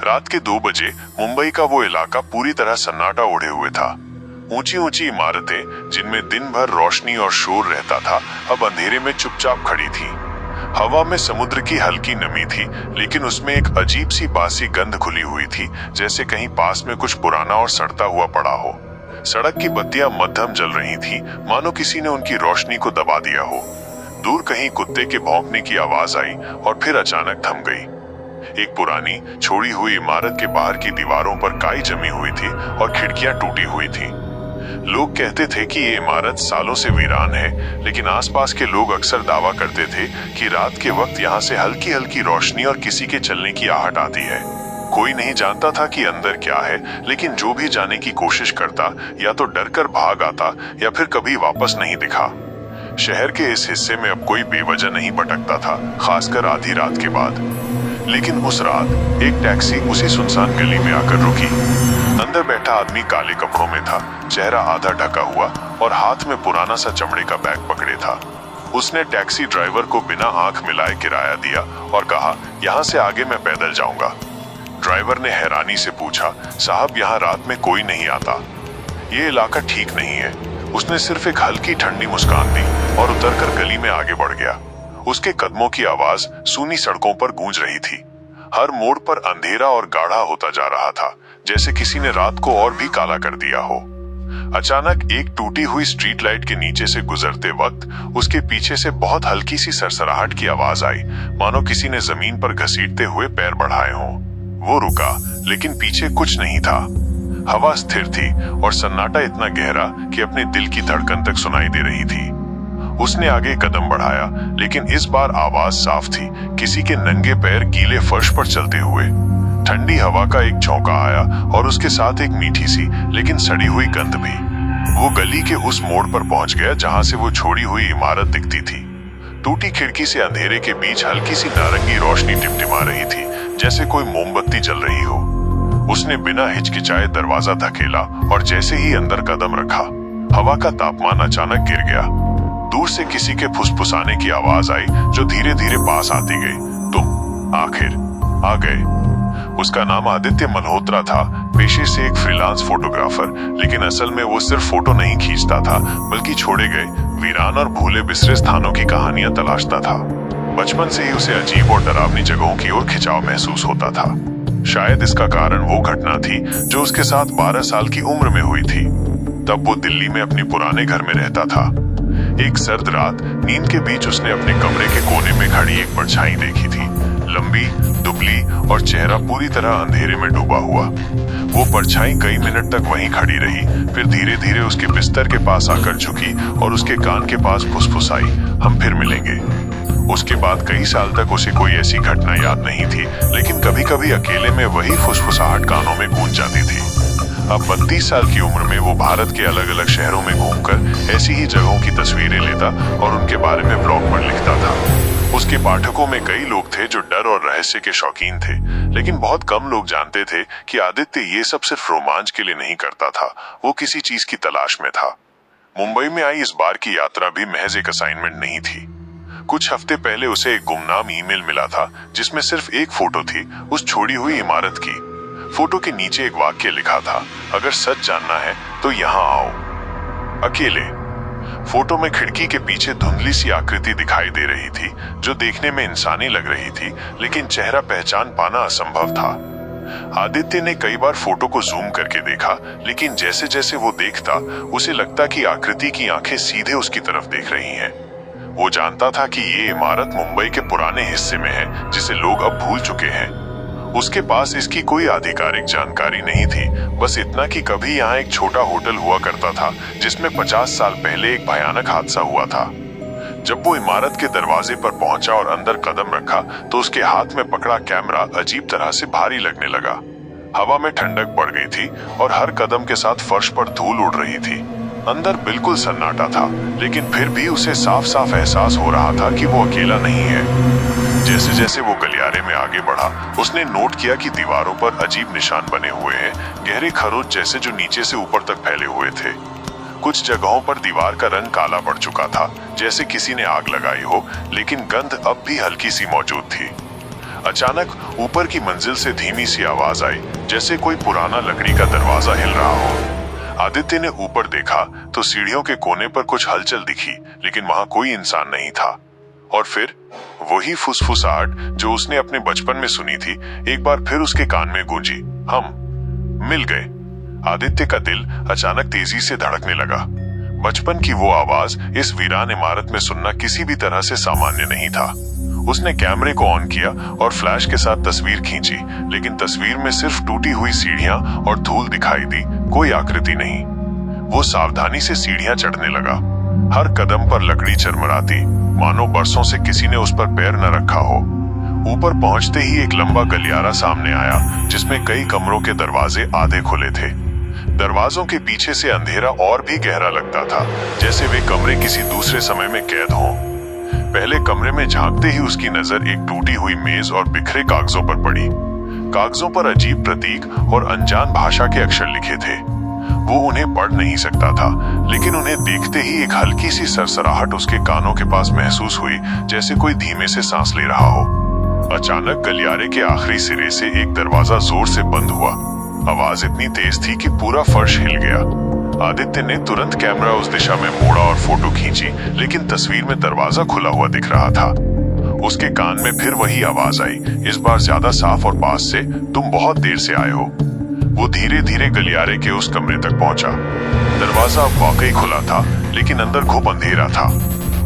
रात के 2 बजे मुंबई का वो इलाका पूरी तरह सन्नाटा ओढ़े हुए था। ऊंची ऊंची इमारतें जिनमें दिन भर रोशनी और शोर रहता था, अब अंधेरे में चुपचाप खड़ी थी। हवा में समुद्र की हल्की नमी थी, लेकिन उसमें एक अजीब सी बासी गंध खुली हुई थी, जैसे कहीं पास में कुछ पुराना और सड़ता हुआ पड़ा हो। सड़क की बत्तियां मध्यम जल रही थी, मानो किसी ने उनकी रोशनी को दबा दिया हो। दूर कहीं कुत्ते के भौंकने की आवाज आई और फिर अचानक थम गई। एक पुरानी छोड़ी हुई इमारत के बाहर की दीवारों पर काई जमी हुई थी और खिड़कियां टूटी हुई थी। लोग कहते थे कि ये इमारत सालों से वीरान है, लेकिन आसपास के लोग अक्सर दावा करते थे कि रात के वक्त यहाँ से हल्की हल्की रोशनी और किसी के चलने की आहट आती है। कोई नहीं जानता था कि अंदर क्या है, लेकिन जो भी जाने की कोशिश करता या तो डरकर भाग आता या फिर कभी वापस नहीं दिखा। शहर के इस हिस्से में अब कोई बेवजह नहीं भटकता था, खासकर आधी रात के बाद। लेकिन उस रात एक टैक्सी उसी सुनसान गली में आकर रुकी। अंदर बैठा आदमी काले कपड़ों में था, चेहरा आधा ढका हुआ और हाथ में पुराना सा चमड़े का बैग पकड़े था। उसने टैक्सी ड्राइवर को बिना आंख मिलाए किराया दिया और कहा, यहाँ से आगे मैं पैदल जाऊंगा। ड्राइवर ने हैरानी से पूछा, साहब यहाँ रात में कोई नहीं आता, ये इलाका ठीक नहीं है। उसने सिर्फ एक हल्की ठंडी मुस्कान दी और उतरकर गली में आगे बढ़ गया। उसके कदमों की आवाज सूनी सड़कों पर गूंज रही थी। हर मोड़ पर अंधेरा और गाढ़ा होता जा रहा था, जैसे किसी ने रात को और भी काला कर दिया हो। अचानक एक टूटी हुई स्ट्रीट लाइट के नीचे से गुजरते वक्त उसके पीछे से बहुत हल्की सी सरसराहट की आवाज आई, मानो किसी ने जमीन पर घसीटते हुए पैर बढ़ाए हों। वो रुका, लेकिन पीछे कुछ नहीं था। हवा स्थिर थी और सन्नाटा इतना गहरा कि अपने दिल की धड़कन तक सुनाई दे रही थी। उसने आगे कदम बढ़ाया, लेकिन इस बार आवाज साफ थी, किसी के नंगे पैर गीले फर्श पर चलते हुए। ठंडी हवा का एक झोंका आया और उसके साथ एक मीठी सी लेकिन सड़ी हुई गंध भी। वो गली के उस मोड़ पर पहुंच गया जहां से वो छोड़ी हुई इमारत दिखती थी। टूटी खिड़की से अंधेरे के बीच हल्की सी नारंगी रोशनी टिमटिमा रही थी, जैसे कोई मोमबत्ती जल रही हो। उसने बिना हिचकिचाए दरवाजा धकेला और जैसे ही अंदर कदम रखा, हवा का तापमान अचानक गिर गया। दूर से किसी के फुसफुसाने की आवाज आई, जो धीरे धीरे पास आती गई। तुम आखिर आ गए। उसका नाम आदित्य मल्होत्रा था, पेशे से एक फ्रीलांस फोटोग्राफर, लेकिन असल में वो सिर्फ फोटो नहीं खींचता था, बल्कि छोड़े गए वीरान और भूले बिसरे स्थानों की कहानियां तलाशता था। बचपन से ही उसे अजीब और डरावनी जगहों की ओर खिंचाव महसूस होता था। शायद इसका कारण वो घटना थी जो उसके साथ 12 साल की उम्र में हुई थी। तब वो दिल्ली में अपने पुराने घर में रहता था। एक सर्द रात नींद के बीच उसने अपने कमरे के कोने में खड़ी एक परछाई देखी थी, लंबी, दुबली और चेहरा पूरी तरह अंधेरे में डूबा हुआ। वो परछाई कई मिनट तक वहीं खड़ी रही, फिर धीरे धीरे उसके बिस्तर के पास आकर झुकी और उसके कान के पास फुसफुसाई, हम फिर मिलेंगे। उसके बाद कई साल तक उसे कोई ऐसी घटना याद नहीं थी, लेकिन कभी कभी अकेले में वही फुसफुसाहट कानों में गूंज जाती थी। अब 32 साल की उम्र में वो भारत के अलग अलग शहरों में घूमकर ऐसी ही जगहों की तस्वीरें लेता और उनके बारे में ब्लॉग पर लिखता था। उसके पाठकों में कई लोग थे जो डर और रहस्य के शौकीन थे, लेकिन बहुत कम लोग जानते थे कि आदित्य ये सब सिर्फ रोमांच के लिए नहीं करता था, वो किसी चीज की तलाश में था। मुंबई में आई इस बार की यात्रा भी महज एक असाइनमेंट नहीं थी। कुछ हफ्ते पहले उसे एक गुमनाम ईमेल मिला था, जिसमें सिर्फ एक फोटो थी, उस छोड़ी हुई इमारत की। फोटो के नीचे एक वाक्य लिखा था, अगर सच जानना है तो यहाँ आओ, अकेले। फोटो में खिड़की के पीछे धुंधली सी आकृति दिखाई दे रही थी, जो देखने में इंसानी लग रही थी, लेकिन चेहरा पहचान पाना असंभव था। आदित्य ने कई बार फोटो को जूम करके देखा, लेकिन जैसे जैसे वो देखता, उसे लगता कि आकृति की आंखें सीधे उसकी तरफ देख रही हैं। वो जानता था कि ये इमारत मुंबई के पुराने हिस्से में है, जिसे लोग अब भूल चुके हैं। उसके पास इसकी कोई आधिकारिक जानकारी नहीं थी, बस इतना कि कभी यहाँ एक छोटा होटल हुआ करता था, जिसमें 50 साल पहले एक भयानक हादसा हुआ था। जब वो इमारत के दरवाजे पर पहुंचा और अंदर कदम रखा, तो उसके हाथ में पकड़ा कैमरा अजीब तरह से भारी लगने लगा। हवा में ठंडक बढ़ गई थी और हर कदम के साथ फर्श पर धूल उड़ रही थी। अंदर बिल्कुल सन्नाटा था, लेकिन फिर भी उसे साफ साफ एहसास हो रहा था कि वो अकेला नहीं है। जैसे जैसे वो गलियारे में आगे बढ़ा, उसने नोट किया कि दीवारों पर अजीब निशान बने हुए हैं, गहरे खरोंच जैसे, जो नीचे से ऊपर तक फैले हुए थे। कुछ जगहों पर दीवार का रंग काला पड़ चुका था, जैसे किसी ने आग लगाई हो, लेकिन गंध अब भी हल्की सी मौजूद थी। अचानक ऊपर की मंजिल से धीमी सी आवाज आई, जैसे कोई पुराना लकड़ी का दरवाजा हिल रहा हो। आदित्य ने ऊपर देखा तो सीढ़ियों के कोने पर कुछ हलचल दिखी, लेकिन वहां कोई इंसान नहीं था। और फिर वही फुसफुसाहट जो उसने अपने बचपन में सुनी थी, एक बार फिर उसके कान में गूंजी, हम मिल गए। आदित्य का दिल अचानक तेजी से धड़कने लगा। बचपन की वो आवाज इस वीरान इमारत में सुनना किसी भी तरह से सामान्य नहीं था। उसने कैमरे को ऑन किया और फ्लैश के साथ तस्वीर खींची, लेकिन तस्वीर में सिर्फ टूटी हुई सीढ़ियां और धूल दिखाई दी, कोई आकृति नहीं। वो सावधानी से सीढ़ियां चढ़ने लगा। हर कदम पर लकड़ी चरमराती, मानो बरसों से किसी ने उस पर पैर न रखा हो। ऊपर पहुंचते ही एक लंबा गलियारा सामने आया, जिसमें कई कमरों के दरवाजे आधे खुले थे। दरवाजों के पीछे से अंधेरा और भी गहरा लगता था, जैसे वे कमरे किसी दूसरे समय में कैद हों। पहले कमरे में झांकते ही उसकी नजर एक टूटी हुई मेज और बिखरे कागजों पर पड़ी। कागजों पर अजीब प्रतीक और अनजान भाषा के अक्षर लिखे थे। वो उन्हें पढ़ नहीं सकता था, लेकिन उन्हें देखते ही एक हल्की सी सरसराहट उसके कानों के पास महसूस हुई, जैसे कोई धीमे से सांस ले रहा हो। अचानक गलियारे के आखिरी सिरे से एक दरवाजा जोर से बंद हुआ। आवाज इतनी तेज थी कि पूरा फर्श हिल गया। आदित्य ने तुरंत कैमरा उस दिशा में मोड़ा और फोटो खींची, लेकिन तस्वीर में दरवाजा खुला हुआ दिख रहा था। उसके कान में फिर वही आवाज आई, इस बार ज्यादा साफ और पास से, तुम बहुत देर से आए हो। वो धीरे धीरे गलियारे के उस कमरे तक पहुंचा। दरवाजा अब वाकई खुला था, लेकिन अंदर घुप अंधेरा था।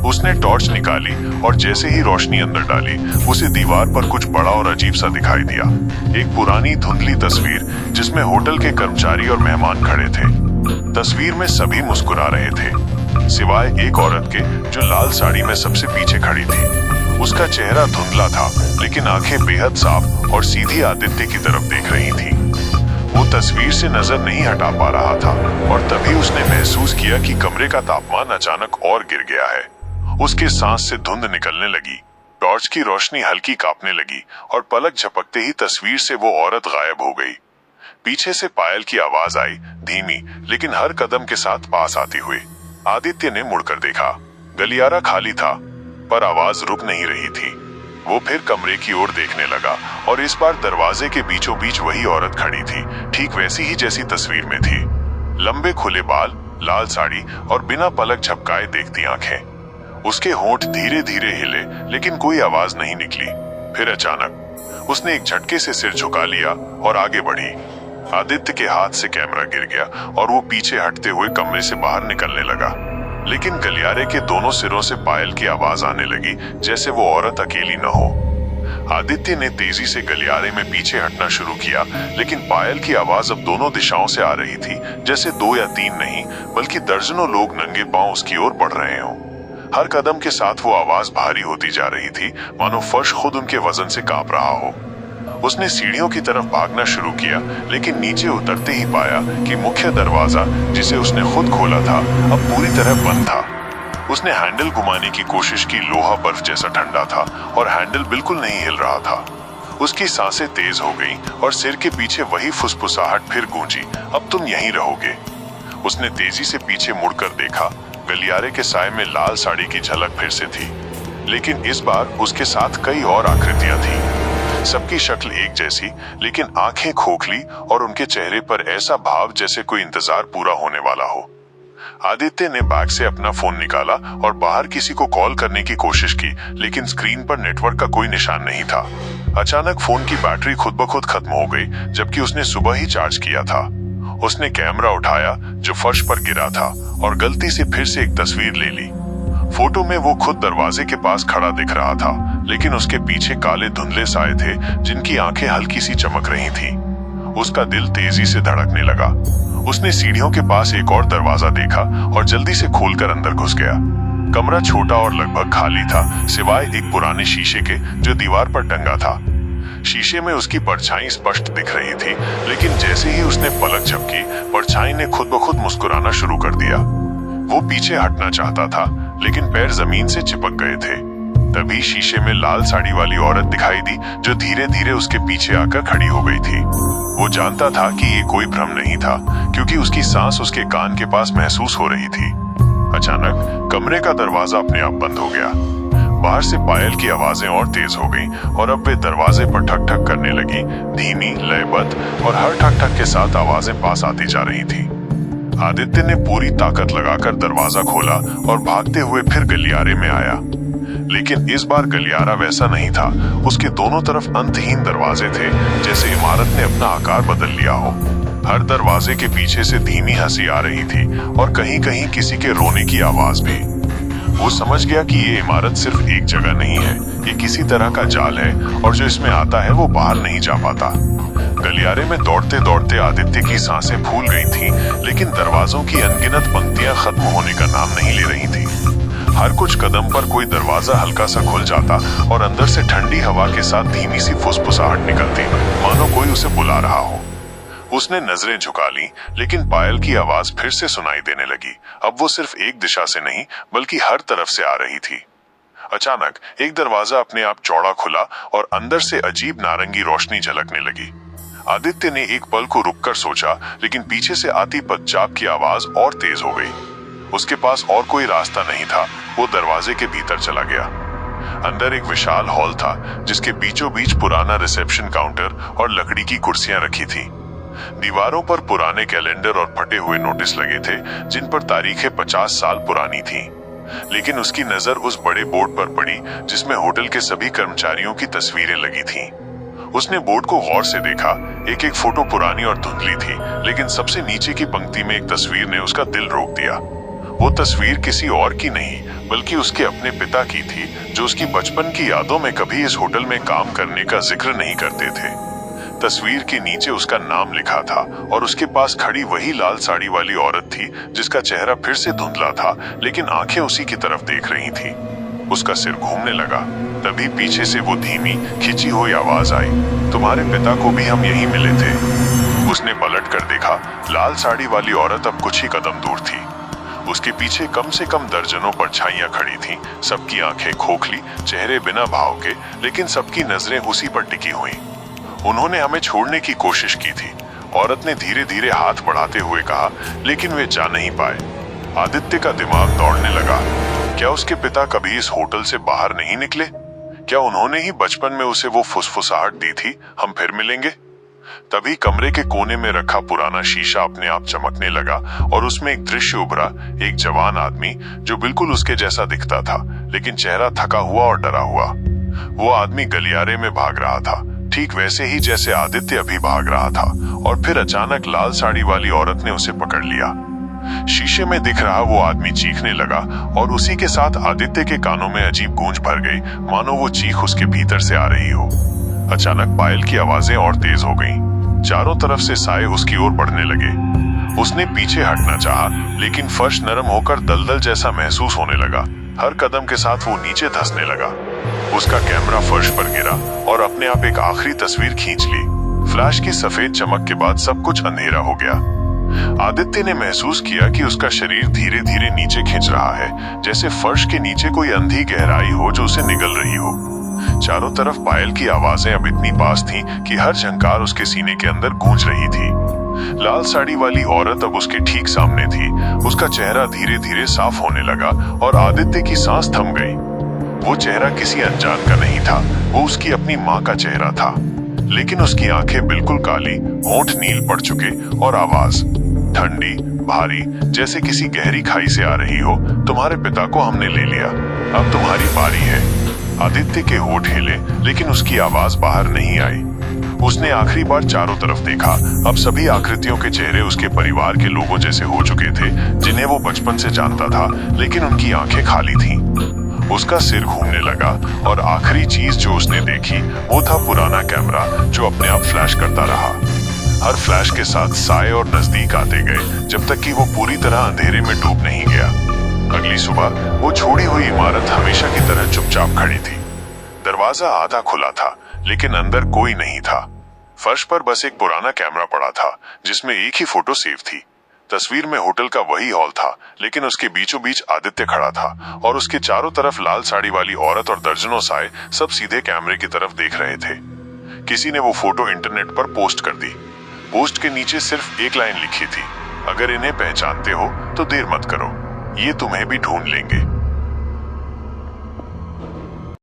उसने टॉर्च निकाली और जैसे ही रोशनी अंदर डाली, उसे दीवार पर कुछ बड़ा और अजीब सा दिखाई दिया। एक पुरानी धुंधली तस्वीर, जिसमें होटल के कर्मचारी और मेहमान खड़े थे। तस्वीर में सभी मुस्कुरा रहे थे, सिवाय एक औरत के जो लाल साड़ी में सबसे पीछे खड़ी थी। उसका चेहरा धुंधला था, लेकिन आंखें बेहद साफ और सीधी आदित्य की तरफ देख रही थी। वो तस्वीर से नजर नहीं हटा पा रहा था, और तभी उसने महसूस किया कि कमरे का तापमान अचानक और गिर गया है। उसके सांस से धुंध निकलने लगी, टॉर्च की रोशनी हल्की कांपने लगी, और पलक झपकते ही तस्वीर से वो औरत गायब हो गई। पीछे से पायल की आवाज आई, धीमी लेकिन हर कदम के साथ पास आती हुई। आदित्य ने मुड़कर देखा। गलियारा खाली था, पर आवाज रुक नहीं रही थी। वो फिर कमरे की ओर देखने लगा, और इस बार दरवाजे के बीचों बीच वही औरत खड़ी थी, ठीक वैसी ही जैसी तस्वीर में थी। लंबे खुले बाल, लाल साड़ी और बिना पलक झपकाए देखती आंखें। उसके होंठ धीरे धीरे हिले, लेकिन कोई आवाज नहीं निकली। फिर अचानक उसने एक झटके से सिर झुका लिया और आगे बढ़ी। आदित्य के हाथ से कैमरा गिर गया और वो पीछे हटते हुए कमरे से बाहर निकलने लगा। लेकिन गलियारे के दोनों सिरों से पायल की आवाज आने लगी, जैसे वो औरत अकेली न हो। आदित्य ने तेजी से गलियारे में पीछे हटना शुरू किया, लेकिन पायल की आवाज अब दोनों दिशाओं से आ रही थी, जैसे 2 या 3 नहीं, बल्कि दर्जनों लोग नंगे पांव उसकी ओर बढ़ रहे हों। हर कदम के साथ वो आवाज भारी होती जा रही थी, मानो फर्श खुद उनके वजन से कांप रहा हो। उसने सीढ़ियों की तरफ भागना शुरू किया, लेकिन नीचे उतरते ही पाया कि मुख्य दरवाजा, जिसे उसने खुद खोला था, अब पूरी तरह बंद था। उसने हैंडल घुमाने की कोशिश की, लोहा बर्फ जैसा ठंडा था और हैंडल बिल्कुल नहीं हिल रहा था। उसकी सांसें तेज हो गईं और सिर के पीछे वही फुसफुसाहट फिर गूंजी, अब तुम यहीं रहोगे। उसने तेजी से पीछे मुड़कर देखा। गलियारे के साए में लाल साड़ी की झलक फिर से थी, लेकिन इस बार उसके साथ कई और आकृतियां थीं। सबकी शक्ल एक जैसी, लेकिन आंखें खोखली और उनके चेहरे पर ऐसा भाव जैसे कोई इंतजार पूरा होने वाला हो। आदित्य ने बैग से अपना फोन निकाला और बाहर किसी को कॉल करने की कोशिश की, लेकिन स्क्रीन पर नेटवर्क का कोई निशान नहीं था। अचानक फोन की बैटरी खुद ब खुद खत्म हो गई, जबकि उसने सुबह ही चार्ज किया था। उसने कैमरा उठाया जो फर्श पर गिरा था और गलती से फिर से एक तस्वीर ले ली। फोटो में वो खुद दरवाजे के पास खड़ा दिख रहा था, लेकिन उसके पीछे काले धुंधले साए थे, जिनकी आंखें हल्की सी चमक रही थी। उसका दिल तेजी से धड़कने लगा। उसने सीढ़ियों के पास एक और दरवाजा देखा और जल्दी से खोलकर अंदर घुस गया। कमरा छोटा और लगभग खाली था, सिवाय एक पुराने शीशे के जो दीवार पर टंगा था। शीशे में उसकी परछाई स्पष्ट दिख रही थी, लेकिन जैसे ही उसने पलक झपकी, परछाई ने खुद ब खुद मुस्कुराना शुरू कर दिया। वो पीछे हटना चाहता था, लेकिन पैर जमीन से चिपक गए थे। तभी शीशे में लाल साड़ी वाली औरत दिखाई दी, जो धीरे धीरे उसके पीछे आकर खड़ी हो गई थी। वो जानता था कि ये कोई भ्रम नहीं था, क्योंकि उसकी सांस उसके कान के पास महसूस हो रही थी। अचानक कमरे का दरवाजा अपने आप बंद हो गया। बाहर से पायल की आवाजें और तेज हो गईं और अब वे दरवाजे पर ठक ठक करने लगी, धीमी, लयबद्ध और हर ठक ठक के साथ आवाजें पास आती जा रही थी। आदित्य ने पूरी ताकत लगाकर दरवाजा खोला और भागते हुए फिर गलियारे में आया। लेकिन इस बार गलियारा वैसा नहीं था। उसके दोनों तरफ अंतहीन दरवाजे थे, जैसे इमारत ने अपना आकार बदल लिया हो। हर दरवाजे के पीछे से धीमी हंसी आ रही थी और कहीं कहीं किसी के रोने की आवाज भी। वो समझ गया कि ये इमारत सिर्फ एक जगह नहीं है, ये किसी तरह का जाल है और जो इसमें आता है वो बाहर नहीं जा पाता। गलियारे में दौड़ते दौड़ते आदित्य की सांसें फूल गई थीं, लेकिन दरवाजों की अनगिनत पंक्तियां खत्म होने का नाम नहीं ले रही थी। हर कुछ कदम पर कोई दरवाजा हल्का सा खुल जाता और अंदर से ठंडी हवा के साथ धीमी सी फुसफुसाहट निकलती, मानो कोई उसे बुला रहा हो। उसने नजरें झुका ली, लेकिन पायल की आवाज फिर से सुनाई देने लगी। अब वो सिर्फ एक दिशा से नहीं, बल्कि हर तरफ से आ रही थी। अचानक एक दरवाजा अपने आप चौड़ा खुला और अंदर से अजीब नारंगी रोशनी झलकने लगी। आदित्य ने एक पल को रुककर सोचा, लेकिन पीछे से आती पदचाप की आवाज और तेज हो गई। उसके पास और कोई रास्ता नहीं था। वो दरवाजे के भीतर चला गया। अंदर एक विशाल हॉल था, जिसके बीचों बीच पुराना रिसेप्शन काउंटर और लकड़ी की कुर्सियां रखी थी। दीवारों पर पुराने कैलेंडर और फटे हुए नोटिस लगे थे, जिन पर तारीखें 50 साल पुरानी थीं। लेकिन उसकी नजर उस बड़े बोर्ड पर पड़ी, जिसमें होटल के सभी कर्मचारियों की तस्वीरें लगी थीं। उसने बोर्ड को गौर से देखा। एक एक फोटो पुरानी और धुंधली थी, लेकिन सबसे नीचे की पंक्ति में एक तस्वीर ने उसका दिल रोक दिया। वो तस्वीर किसी और की नहीं, बल्कि उसके अपने पिता की थी, जो उसकी बचपन की यादों में कभी इस होटल में काम करने का जिक्र नहीं करते थे। तस्वीर के नीचे उसका नाम लिखा था और उसके पास खड़ी वही लाल साड़ी वाली औरत थी, जिसका चेहरा फिर से धुंधला था, लेकिन आंखें उसी की तरफ देख रही थी। उसका सिर घूमने लगा। तभी पीछे से वो धीमी, खिंची हुई आवाज आई, तुम्हारे पिता को भी हम यहीं मिले थे। उसने पलट कर देखा। लाल साड़ी वाली औरत अब कुछ ही कदम दूर थी। उसके पीछे कम से कम दर्जनों परछाइयां खड़ी थीं। सबकी आंखें खोखली, चेहरे बिना भाव के, लेकिन सबकी नजरें उसी पर टिकी हुई। उन्होंने हमें छोड़ने की कोशिश की थी, औरत ने धीरे धीरे हाथ बढ़ाते हुए कहा, लेकिन वे जा नहीं पाए। आदित्य का दिमाग दौड़ने लगा। क्या उसके पिता कभी इस होटल से बाहर नहीं निकले? क्या उन्होंने ही बचपन में उसे वो फुसफुसाहट दी थी, हम फिर मिलेंगे? तभी कमरे के कोने में रखा पुराना शीशा अपने आप चमकने लगा और उसमें एक दृश्य उभरा। एक जवान आदमी जो बिल्कुल उसके जैसा दिखता था, लेकिन चेहरा थका हुआ और डरा हुआ। वो आदमी गलियारे में भाग रहा था, ठीक वैसे ही जैसे आदित्य अभी भाग रहा था। और फिर अचानक लाल साड़ी वाली औरत ने उसे पकड़ लिया। शीशे में दिख रहा वो आदमी चीखने लगा और उसी के साथ आदित्य के कानों में अजीब गूंज भर गई, मानो वो चीख उसके भीतर से आ रही हो। अचानक पायल की आवाजें और तेज हो गईं। चारों तरफ से साए उसकी ओर बढ़ने लगे। उसने पीछे हटना चाहा, लेकिन फर्श नरम होकर दलदल जैसा महसूस होने लगा। हर कदम के साथ वो नीचे धंसने लगा। उसका कैमरा फर्श पर गिरा और अपने आप एक आखिरी तस्वीर खींच ली। फ्लैश की सफेद चमक के बाद सब कुछ अंधेरा हो गया। आदित्य ने महसूस किया कि उसका शरीर धीरे धीरे नीचे खिंच रहा है, जैसे फर्श के नीचे कोई अंधी गहराई हो जो उसे निगल रही हो। चारों तरफ पायल की आवाजें अब इतनी पास थीं कि हर झंकार उसके सीने के अंदर गूंज रही थी। लाल साड़ी वाली औरत अब उसके ठीक सामने थी। उसका चेहरा धीरे धीरे साफ होने लगा और आदित्य की सांस थम गई। वो चेहरा किसी अनजान का नहीं था, वो उसकी अपनी माँ का चेहरा था। लेकिन उसकी आंखें बिल्कुल काली, होंठ नील पड़ चुके और आवाज ठंडी, भारी, जैसे किसी गहरी खाई से आ रही हो, तुम्हारे पिता को हमने ले लिया, अब तुम्हारी बारी है। आदित्य के होंठ हिले, लेकिन उसकी आवाज बाहर नहीं आई। उसने आखिरी बार चारों तरफ देखा। अब सभी आकृतियों के चेहरे उसके परिवार के लोगों जैसे हो चुके थे, जिन्हें वो बचपन से जानता था, लेकिन उनकी आंखें खाली थीं। उसका सिर घूमने लगा और आखिरी चीज जो उसने देखी वो था पुराना कैमरा जो अपने आप फ्लैश करता रहा। हर फ्लैश के साथ साए और नजदीक आते गए, जब तक कि वो पूरी तरह अंधेरे में डूब नहीं गया। अगली सुबह वो छोड़ी हुई इमारत हमेशा की तरह चुपचाप खड़ी थी। दरवाजा आधा खुला था, लेकिन अंदर कोई नहीं था। फर्श पर बस एक पुराना कैमरा पड़ा था, जिसमें एक ही फोटो सेव थी। तस्वीर में होटल का वही हॉल था, लेकिन उसके बीचों बीच आदित्य खड़ा था और उसके चारों तरफ लाल साड़ी वाली औरत और दर्जनों साए सब सीधे कैमरे की तरफ देख रहे थे। किसी ने वो फोटो इंटरनेट पर पोस्ट कर दी। पोस्ट के नीचे सिर्फ एक लाइन लिखी थी, अगर इन्हें पहचानते हो तो देर मत करो, ये तुम्हें भी ढूंढ लेंगे।